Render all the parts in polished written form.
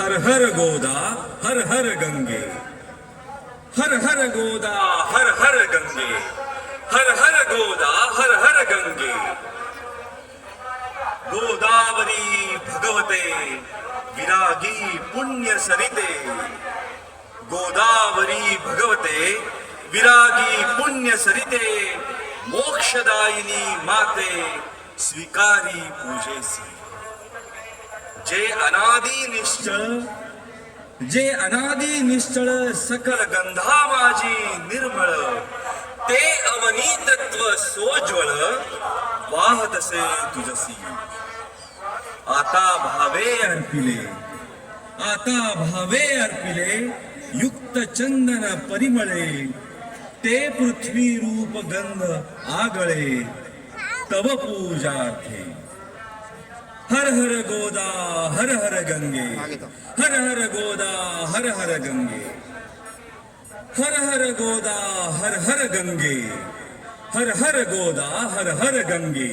हर हर गोदा हर हर गंगे, हर हर गोदा हर हर गंगे, हर हर गोदा हर हर गंगे। गोदावरी भगवते विरागी पुण्य सरिते, गोदावरी भगवते विरागी पुण्य सरिते, मोक्षदायिनी माते स्वीकारी पूजेसी। जे अनादी निश्चळ सकल गंधा माझी निर्मळ, ते अवनी तत्व सोज्वळ वाहतसे तुझसी। आता भावे अर्पिले, आता भावे अर्पिले, युक्त चंदन परिमळे, ते पृथ्वी रूप गंध आगळे तव पूजार्थे। हर हर गोदा हर हर गंगे, हर हर गोदा हर हर गंगे, हर हर गोदा हर हर गंगे, हर हर गोदा हर हर गंगे।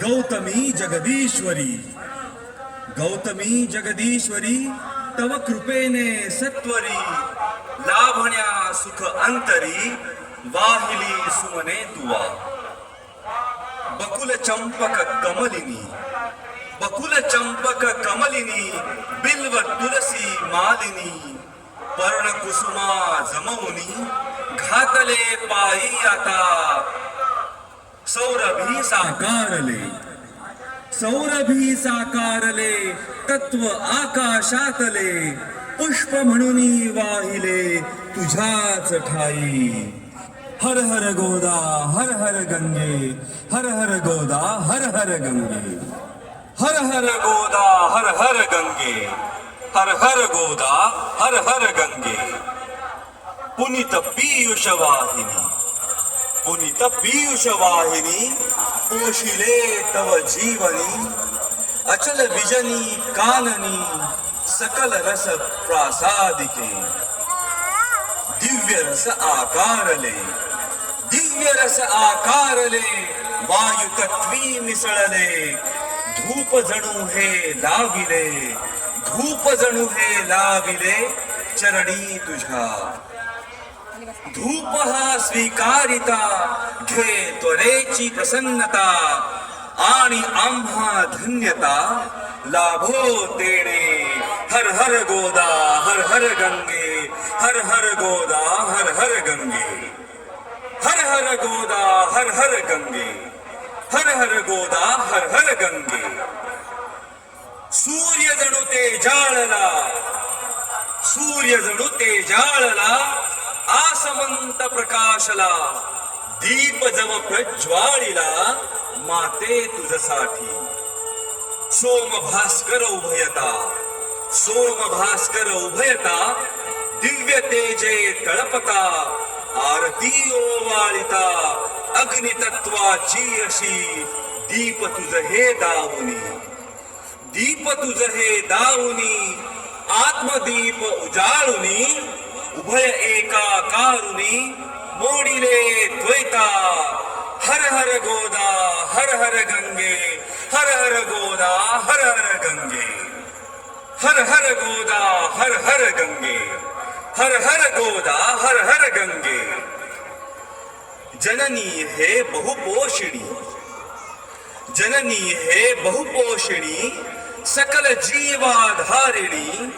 गौतमी जगदीश्वरी, गौतमी जगदीश्वरी, तव कृपेने सत्वरी, लाभण्या सुख अंतरी, वाहिली सुमने तुवा। बकुल चंपक कमलिनी, बकुल चंपक कमलिनी, बिल्व तुलसी मालिनी, पर्ण कुसुमा जमवुनी, घातले पायी आता सौरभी साकारले, सौरभी साकारले, तत्व आकाशातले, पुष्प म्हणून वाहिले तुझ्याच ठाई। हर हर गोदा हर हर गंगे, हर हर गोदा हर हर गंगे, हर हर गोदा हर हर गंगे, हर हर गोदा हर हर गंगे। पुनीत पीयूष वाहिनी, पुनीत पीयूष वाहिनी, पोशिले तव जीवनी, अचल विजनी काननी, सकल रस प्रासादिके। दिव्य रस आकारले, दिव्य रस आकारले, वायु तत्वी मिसळले, धूप जणू हे लाविले, धूप जणू हे लाविले चरणी तुझ्या। धूप हा स्वीकारिता, घे त्वरेची प्रसन्नता, आणि आम्हा धन्यता लाभो तेणे। हर हर गोदा हर हर गंगे, हर हर गोदा हर हर गंगे, हर हर गोदा हर हर गंगे, हर हर गोदा हर हर गंगे। सूर्य जणू ते जाळला, सूर्य जणू ते जाळला, आसमंत प्रकाशला, दीप जव प्रज्वाळीला माते तुझसाठी। सोम भास्कर उभयता, सोम भास्कर उभयता, दिव्य तेजे तळपता, आरती ओवाळिता, अग्नितत्वाची अशी, दीप तुझ हे दावुनी, दीप तुझ हे दावुनी, आत्मदीप उजाळुनी, उभय एकाकारुनी, मोडिले द्वैता। हर हर गोदा हर हर गंगे, हर हर गोदा हर हर गंगे, हर हर गोदा हर हर गंगे, हर हर गोदा हर हर गंगे। जननी हे बहुपोषिणी, जननी हे बहुपोषिणी, सकल जीवाधारिणी,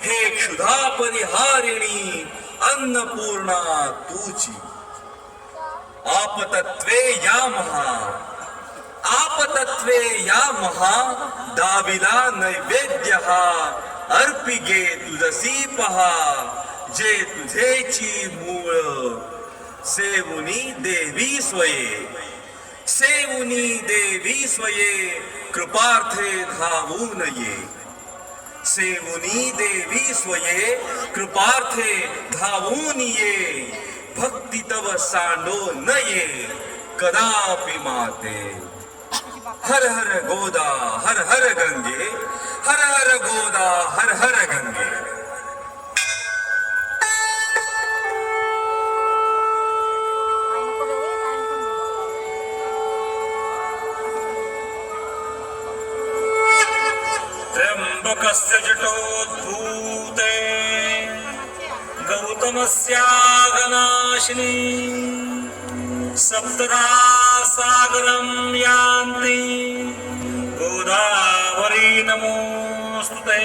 हे क्षुधा परिहारिणी, अन्नपूर्णा तुझी। आपतत्वे या महा, आपतत्वे या महा, दाविला नैवेद्य हा, अर्पिगे तुझसी पहा, जे तुझेची मूळ। सेवुनी देवी स्वये, सेवुनी देवी स्वये, कृपार्थे धावून ये। सेवुनी देवी स्वये, कृपार्थे धावून ये, भक्ती तव सांडो नये कदापि माते। हर हर गोदा हर हर गंगे, हर हर गोदा हर हर गंगे। त्र्यंबक गर्भस्य जटोद्भूते गौतमस्यागनाशिनी सप्तधा सागरं यान्ति गोदावरी नमोस्तुते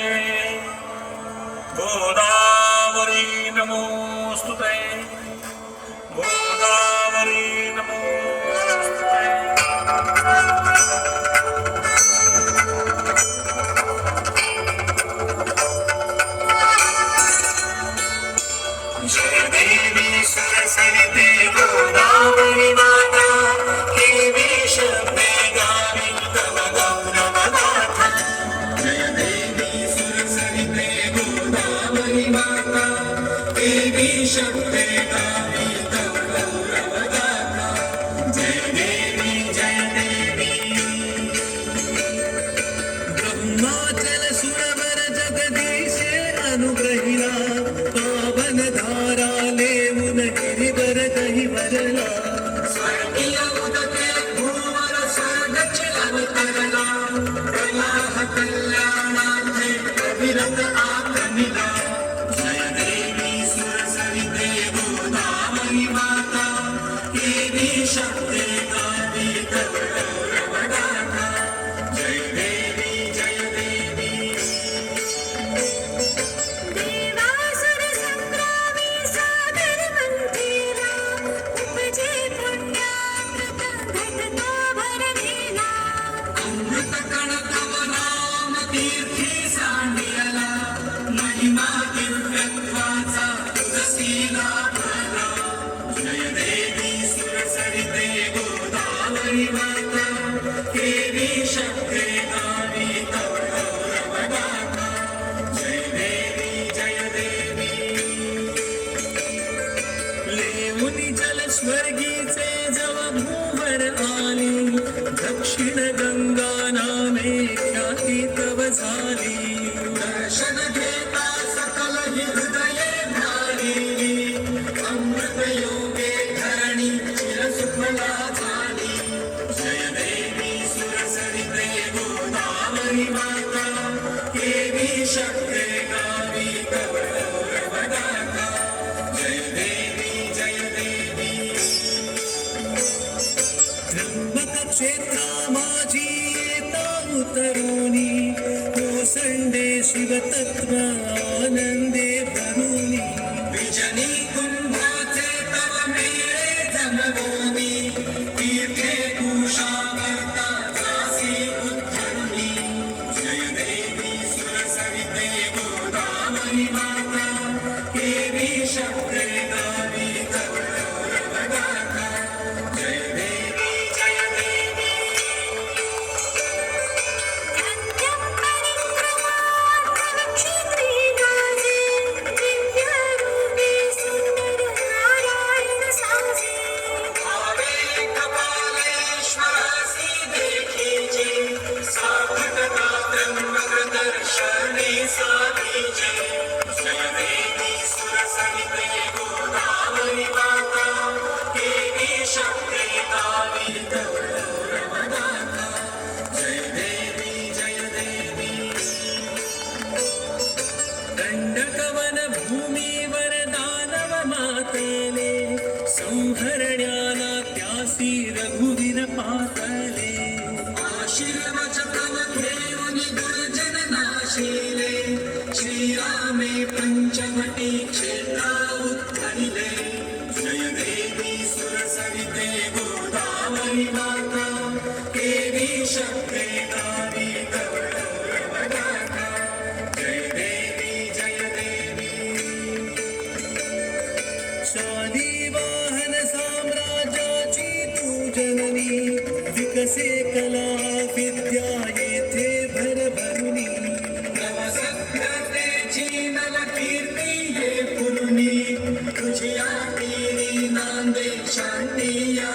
गोदावरी नमोस्तुते गोदावरी नमोस्तुते। जय देवी सरस्वती गोदावरी माता हे शब्दे गावी तव गौरव गाथा। जय देवी सरस्वती गोदावरी माता हे शब्दे गावी तव गौरव गाथा। जय देवी ब्रह्माचल सुरवर जगदीशे अनुग्रहिला पावन धारा लेऊन गिरिवर दहिवरला स्वर्गीय उदके भूवर स्वर्गची अवतरला प्रवाह कल्याणार्थे अविरत आक्रमिला। जय देवी सुरसरिते गोदावरी माता हे शब्दे गावी तव गौरव गाथा। जय देवी देवासुर संग्रामी सागर मंथेला उपजे पुण्यामृत घटना भरलेला। अमृत कण तव नाम तीर्थी सांडियला महिमा दिव्यत्वाचा तुझसीला भरला। जय देवी सुरसरिते गोदावरी माता हे शब्दे गावी तव गौरव गाथा। जय देवी लेऊनी जल स्वर्गीचे जव भूवर आली दक्षिण गंगा नामे ख्याती तव झाली। दर्शन घेता सकल हृदये भारी अमृत योगे धरणी चिरसुफला झाली। जय देवी सुरसरिते गोदावरी माता हे शब्दे गावी तव गौरव गाथा। जय देवी त्र्यंबक क्षेत्रा माझी येता उतरुनी कोसंडे शिवतत्व आनंदे भरुनी। विजनी कुंभाचे तव मेळे जमवोनी तीर्थे कुशा करता जासी उद्धरुनी। जय देवी सुरसरिते गोदावरी माता हे शब्दे गावी तव गौरव गाथा। जय देवी धन्यं परिक्रमार्थं क्षेत्री गाजे दिव्यरूपे सुंदर नारायण साजे। भावे कपालेश्वरासी देखीजे साधकता त्र्यंबक दर्शने साधीजे। जय देवी सुरसरिते गोदावरी माता हे शब्दे गावी तव गौरव गाथा। जय देवी दंडकवन भूमीवर दानव मातेने संहरण्याला त्यासी रघुवीर पातले। आशीर्वचन घेऊन दुर्जन नाशिले श्रीरामे पंचवटी क्षेत्रा उद्धरिले। जय देवी सुरसरिते गोदावरी माता हे शब्दे गावी तव गौरव गाथा। जय देवी शालिवाहन साम्राज्याची तू जननी विकसे कला विद्या येथे भरभरुनी। नवसभ्यतेची नवकीर्ती ये पुरुनी तुझी आतीरी नांदे शांती या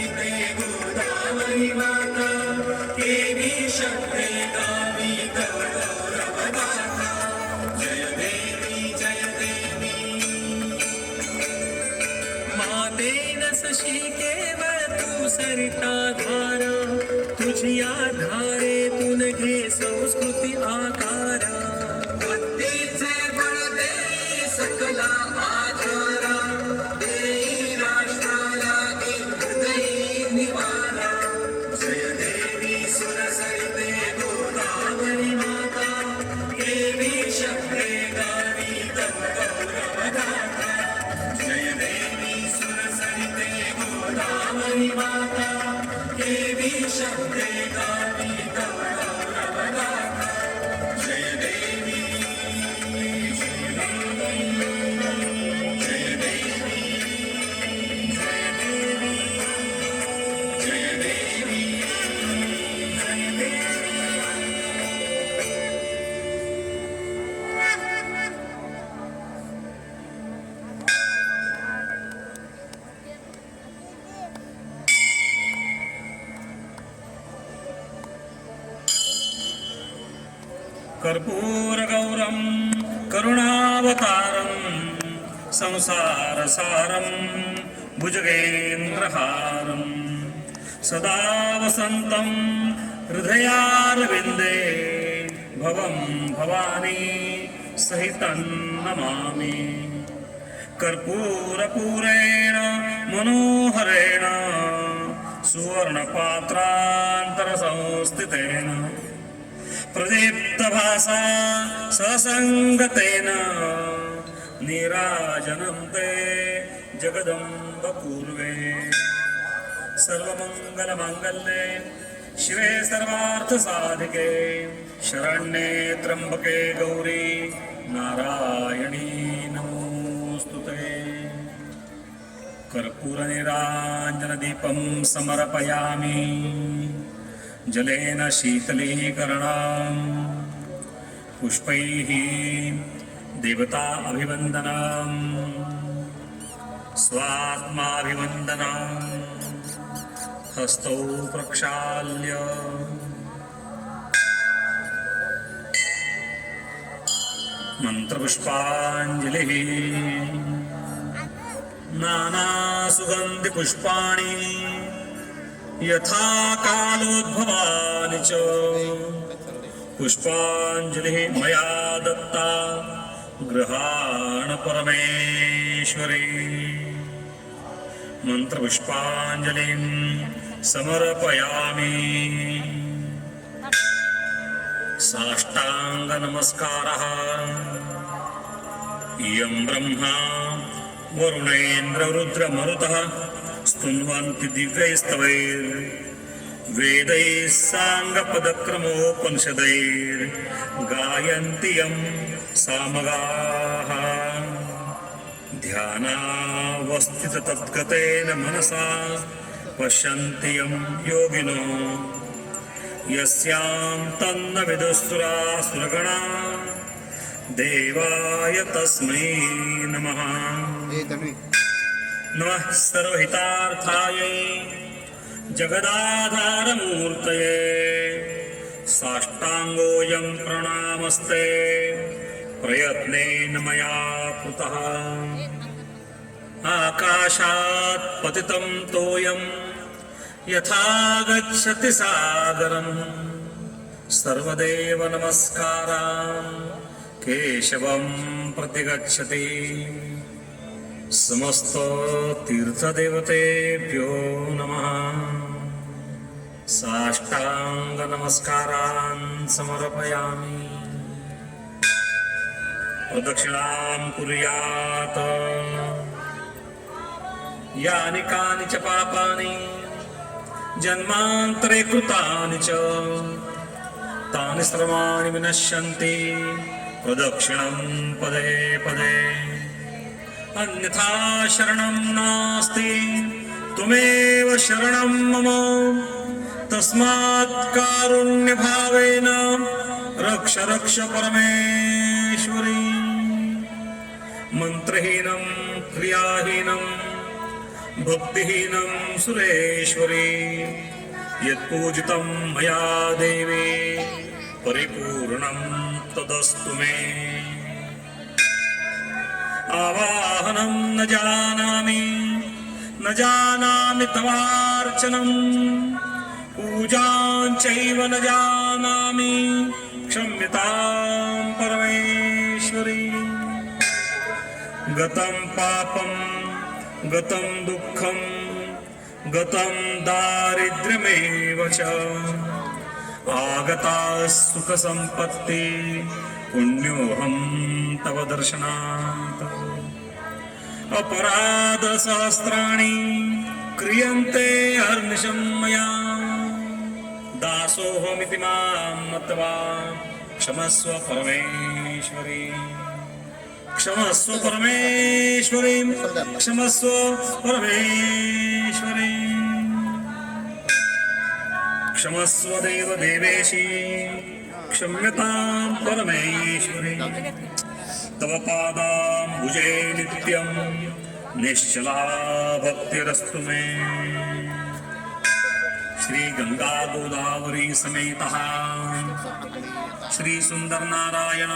सरिते गोदावरी माता देवी शक्ते गावी तव गौरवगाथा जय देवी माते नसशी केवळ तू सरिता धारा तुझिया धारेतून घे संस्कृती आकारा भक्तीचे बळ दे सकला आधारा देई राष्ट्राला एक हृदयी निवारा जय देवी सुरसरिते गोदावरी माता देवी शक्ते गावी तव गौरवगाथा जय देवी सुरसरिते गोदावरी माता देवी शक्ते गावी तव गौरवगाथा जय देवी जय देवी जय देवी जय देवी जय देवी जय देवी कर्पूरगौरं करुणावतारं संसारसारं भुजगेन्द्रहारं सदा वसन्तं हृदयारविन्दे भवं भवानी सहितं नमामि कर्पूरपूरेण मनोहरेण सुवर्णपात्रान्तरसंस्थितेन प्रदीप्तभासा ससङ्गतेन नीराजनं ते जगदम्बपूर्वे सर्वमङ्गलमाङ्गल्ये शिवे सर्वार्थसाधिके शरण्ये त्र्यम्बके गौरी नारायणी नमोऽस्तुते कर्पूरनिराञ्जनदीपं समर्पयामि जलेन शीतलीकरणं पुष्पैः देवता अभिवन्दनं स्वात्माभिवन्दनं हस्तौ प्रक्षाल्य मन्त्रपुष्पाञ्जलिः नानासुगन्धिपुष्पाणि यथा कालोद्भवानि च पुष्पाञ्जलिः मया दत्ता गृहाण परमेश्वरी मन्त्रपुष्पाञ्जलिं समर्पयामि साष्टाङ्गनमस्कारः इयं ब्रह्मा वरुणेन्द्ररुद्रमरुतः स्तुन्वन्ति दिव्यैस्तवैर्वेदैः साङ्गपदक्रमोपनिषदैर्गायन्ति यं सामगाः ध्यानावस्थिततद्गतेन मनसा पश्यन्ति यं योगिनो यस्यां तन्न विदुस्तुरासुरगणा देवाय तस्मै नमः नमः सर्वहितार्थायै जगदाधारमूर्तये साष्टाङ्गोऽयं प्रणामस्ते प्रयत्नेन मया कृतः आकाशात् पतितं तोयं यथा गच्छति सागरं सर्वदेव नमस्कारान् केशवं प्रतिगच्छति समस्त तीर्थदेवतेभ्यो नमः साष्टांग नमस्कारान् समर्पयामि प्रदक्षिणां कुर्यात् यानि कानि च पापानि जन्मान्तरे कृतानि च तानि सर्वाणि विनश्यन्ति प्रदक्षिणं पदे पदे अन्यथा शरणं नास्ति त्वमेव शरणं मम तस्मात् कारुण्यभावेन रक्ष रक्ष परमेश्वरी मंत्रहीनं क्रियाहीनं भक्तिहीनं सुरेश्वरी यत्पूजितं मया देवी परिपूर्णं तदस्तु मे आवाहनं न जानामि तवार्चनं पूजां चैव न जानामि क्षम्यतां परमेश्वरी गतं पापं गतं दुःखं गतं दारिद्र्यमेव च आगता सुखसम्पत्ति पुण्योऽहं तव दर्शनात् अपराधसहस्राणि क्रियन्ते अहर्निशं मया दासोऽहमिति मां मत्वा क्षमस्व परमेश्वरी क्षमस्व परमेश्वरी क्षमस्व परमेश्वरी क्षमस्व देव देवेशी क्षम्यतां परमेश्वरी तव पादाम्बुजे नित्यं निश्चला भक्तिरस्तु मे श्री गंगा गोदावरी समेतः श्री सुंदर नारायण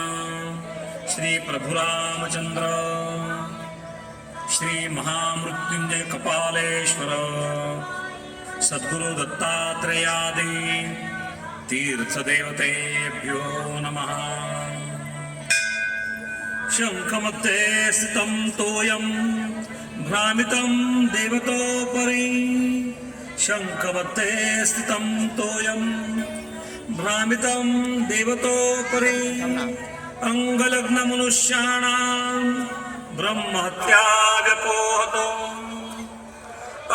श्री प्रभुरामचंद्र श्री महामृत्युंजय कपालेश्वर सद्गुरु दत्तात्रेयादि तीर्थदेवतेभ्यो नमः शंखमध्ये स्थितं तोयं भ्रामितं देवतोपरि शंखमध्ये स्थितं तोयं भ्रामितं देवतोपरि अंगलग्नमनुष्याणां ब्रह्महत्या व्यपोहतो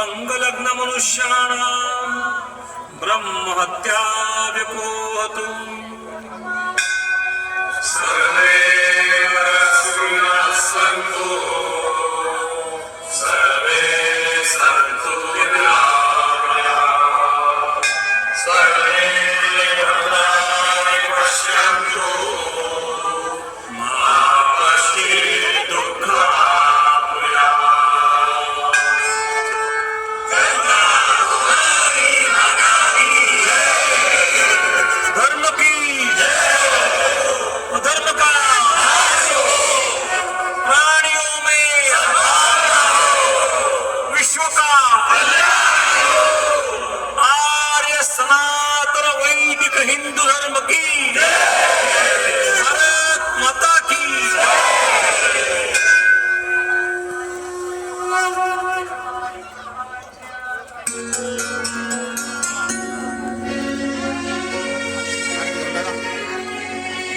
अंगलग्नमनुष्याणां ब्रह्महत्या व्यपोहतो सर्वे नरः सन्तु